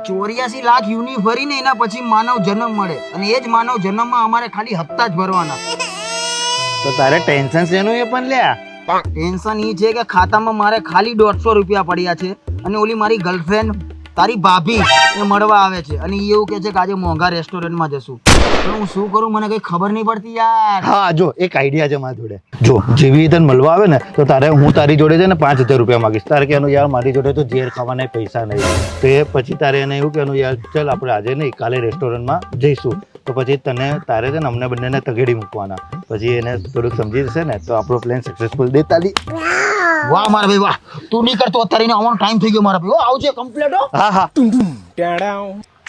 84 લાખ યુની ભરીને એના પછી માનવ જન્મ મળે અને એ જ માનવ જન્મમાં અમારે ખાલી હપ્તા જ ભરવાના. તો તારે ટેન્શન શેનું એ પણ લ્યા. ટેન્શન એ છે કે ખાતામાં મારે ખાલી 150 રૂપિયા પડ્યા છે અને ઓલી મારી ગર્લફ્રેન્ડ તારી ભાભી એ મળવા આવે છે અને એ એવું કહે છે કે આજે મોંઘા રેસ્ટોરન્ટમાં જશું. પણ હું શું કરું મને કઈ ખબર નહીં પડતી યાર. હા જો એક આઈડિયા છે મારી જોડે. જો જેવી તને મળવા આવે ને તો તારે હું તારી જોડે છે ને 5000 રૂપિયા માંગીશ. તારે કહેવાનું યાર મારી જોડે તો ઝેર ખાવાના પૈસા નહીં. તો એ પછી તારે એને એવું કહેવાનું યાર ચાલ આપણે આજે નહીં કાલે રેસ્ટોરન્ટમાં જઈશું. તો પછી તારે છે ને અમને બંનેને તગેડી મૂકવાના. પછી એને થોડુંક સમજી જશે ને તો આપણો પ્લાન સક્સેસફુલ દેતાલી. વાહ મારા ભાઈ વાહ, તું નહીં કરતો અત્યારે આવવાનો ટાઈમ થઈ ગયો મારા ભાઈ. આવજે કમ્પ્લીટ હો. હા હા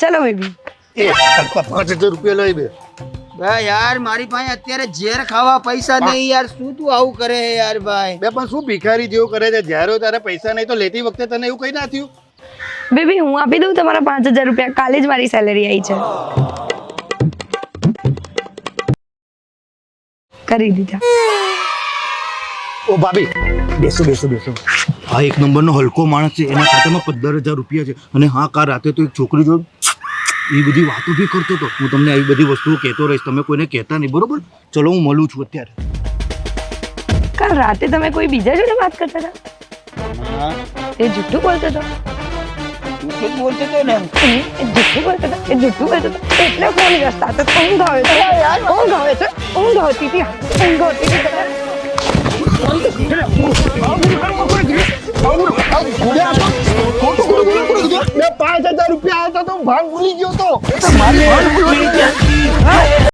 ચલો બેબી. એ 5000 રૂપિયા લઈ દે. યાર મારી પાસે અત્યારે ઝેર ખાવા પૈસા નહીં યાર. શું તું આવું કરે યાર ભાઈ? બે પણ શું ભિખારી જેવું કરે છે? જ્યારે તારે પૈસા નહીં તો લેતી વખતે તને એવું કઈ ના થયું? બેબી હું આપી દઉં તમારા 5000 રૂપિયા. કાલે જ મારી સેલેરી આવી છે. કરી દીધા. ઓ ભાભી બેસો બેસો બેસો. આ એક નંબરનો હલકો માણસ છે. એના ખાતામાં 15000 રૂપિયા છે. અને હા કાલ રાતે તો એક છોકરી જોડે એ બધી વાતો બી કરતો હતો. હું તમને આવી બધી વસ્તુઓ કહેતો રહીશ, તમે કોઈને કહેતા નહીં, બરોબર? ચલો હું મળું છું અત્યારે. કાલ રાતે તમે કોઈ બીજા જોડે વાત કરતા હતા? એ જુઠ્ઠું બોલતો હતો. બોલતો તો ને એ જુઠ્ઠું બોલતો હતો. એ જુઠ્ઠું બોલતો હતો એટલે ફોન રસ્તા તો ઊંઘ આવે છે. ઊંઘ આવે છે. ઊંઘ આવતી હતી. ઊંઘ આવતી હતી. 5000 રૂપિયા આવતા તો ભાગ ભૂલી ગયો તો.